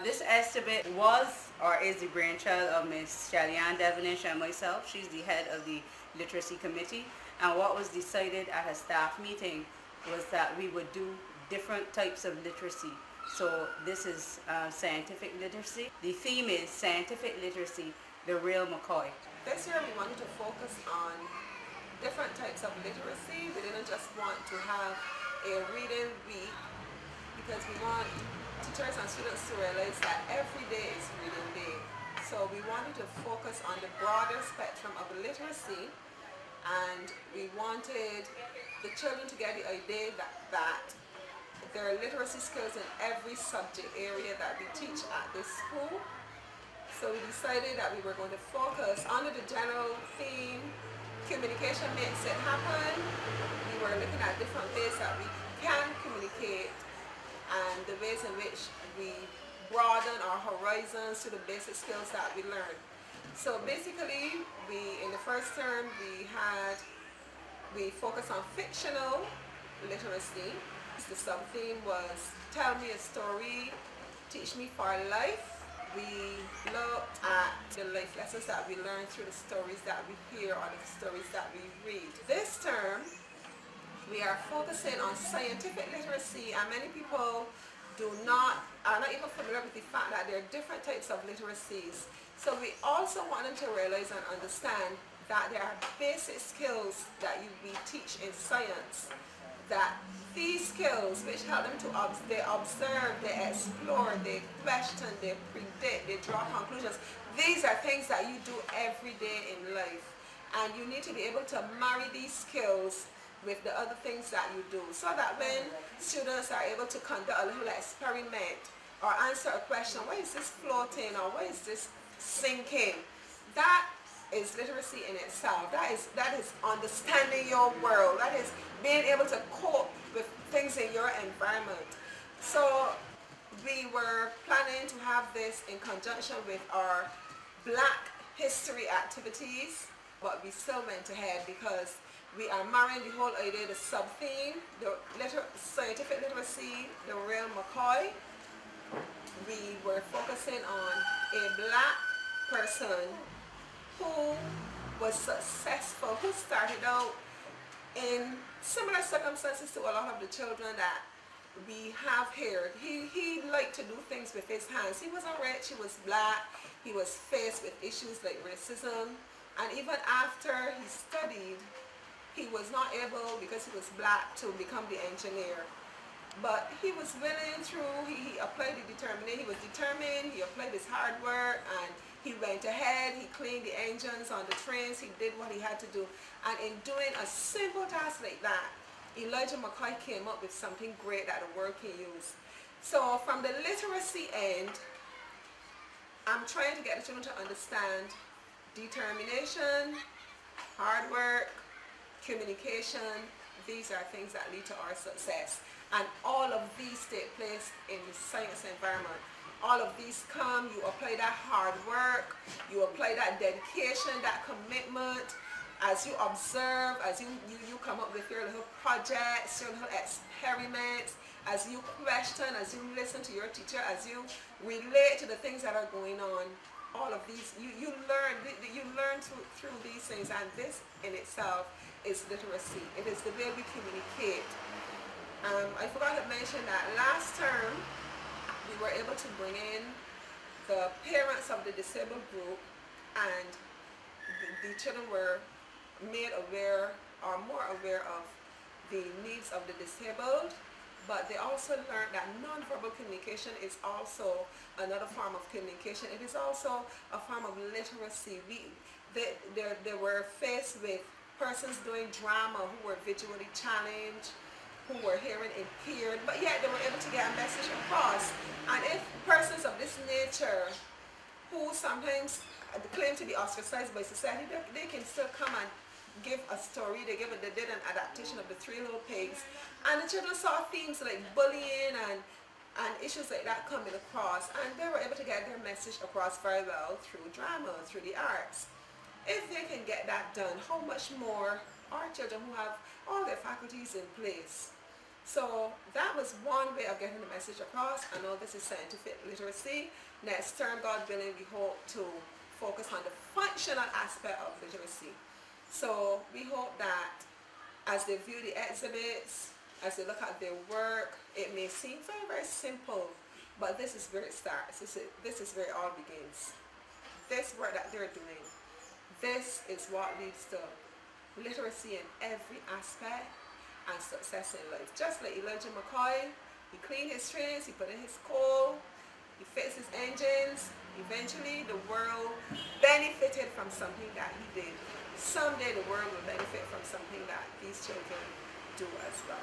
This exhibit was or is the brainchild of Miss Shellyanne Devonish and myself. She's the head of the Literacy Committee. And what was decided at a staff meeting was that we would do different types of literacy. So this is scientific literacy. The theme is scientific literacy, the real McCoy. This year we wanted to focus on different types of literacy. We didn't just want to have a reading week because we want teachers and students to realize that every day is reading day. So we wanted to focus on the broader spectrum of literacy, and we wanted the children to get the idea that there are literacy skills in every subject area that we teach at this school. So we decided that we were going to focus under the general theme, communication makes it happen. We were looking at different ways that we can communicate and the ways in which we broaden our horizons to the basic skills that we learn. So basically, in the first term, we focused on fictional literacy. The sub-theme was Tell Me a Story, Teach Me for Life. We looked at the life lessons that we learn through the stories that we hear or the stories that we read. This term, we are focusing on scientific literacy, and many people are not even familiar with the fact that there are different types of literacies. So we also want them to realize and understand that there are basic skills that we teach in science, that these skills which help them to they observe, they explore, they question, they predict, they draw conclusions. These are things that you do every day in life, and you need to be able to marry these skills with the other things that you do, so that when students are able to conduct a little experiment or answer a question, why is this floating or why is this sinking, that is literacy in itself. That is understanding your world. That is being able to cope with things in your environment. So we were planning to have this in conjunction with our Black History activities, but we still went ahead because we are marrying the whole idea, the sub-theme, the scientific literacy, the real McCoy. We were focusing on a Black person who was successful, who started out in similar circumstances to a lot of the children that we have here. He liked to do things with his hands. He wasn't rich, he was Black, he was faced with issues like racism, and even after he studied, he was not able, because he was Black, to become the engineer. But he was willing through, he applied the determination, he was determined, he applied his hard work, and he went ahead, he cleaned the engines on the trains, he did what he had to do. And in doing a simple task like that, Elijah McCoy came up with something great that the world can use. So from the literacy end, I'm trying to get the children to understand determination, hard work, communication. These are things that lead to our success. And all of these take place in the science environment. All of these come, you apply that hard work, you apply that dedication, that commitment, as you observe, as you come up with your little projects, your little experiments, as you question, as you listen to your teacher, as you relate to the things that are going on. All of these, you learn through these things, and this in itself is literacy. It is the way we communicate. I forgot to mention that last term we were able to bring in the parents of the disabled group, and the children were made aware or more aware of the needs of the disabled, but they also learned that nonverbal communication is also another form of communication. It is also a form of literacy. They were faced with persons doing drama who were visually challenged, who were hearing impaired, but yet they were able to get a message across. And if persons of this nature, who sometimes claim to be ostracized by society, they can still come and give a story. They did an adaptation of the Three Little Pigs, and the children saw themes like bullying and issues like that coming across, and they were able to get their message across very well through drama, through the arts. If they can get that done, how much more our children who have all their faculties in place So that was one way of getting the message across. I know this is scientific literacy. Next term, God willing, we hope to focus on the functional aspect of literacy. So we hope that as they view the exhibits, as they look at their work, it may seem very, very simple, but this is where it starts. This is where it all begins. This work that they're doing, this is what leads to literacy in every aspect and success in life. Just like Elijah McCoy, he cleaned his trains, he put in his coal, he fixed his engines. Eventually the world benefited from something that he did. Someday the world will benefit from something that these children do as well.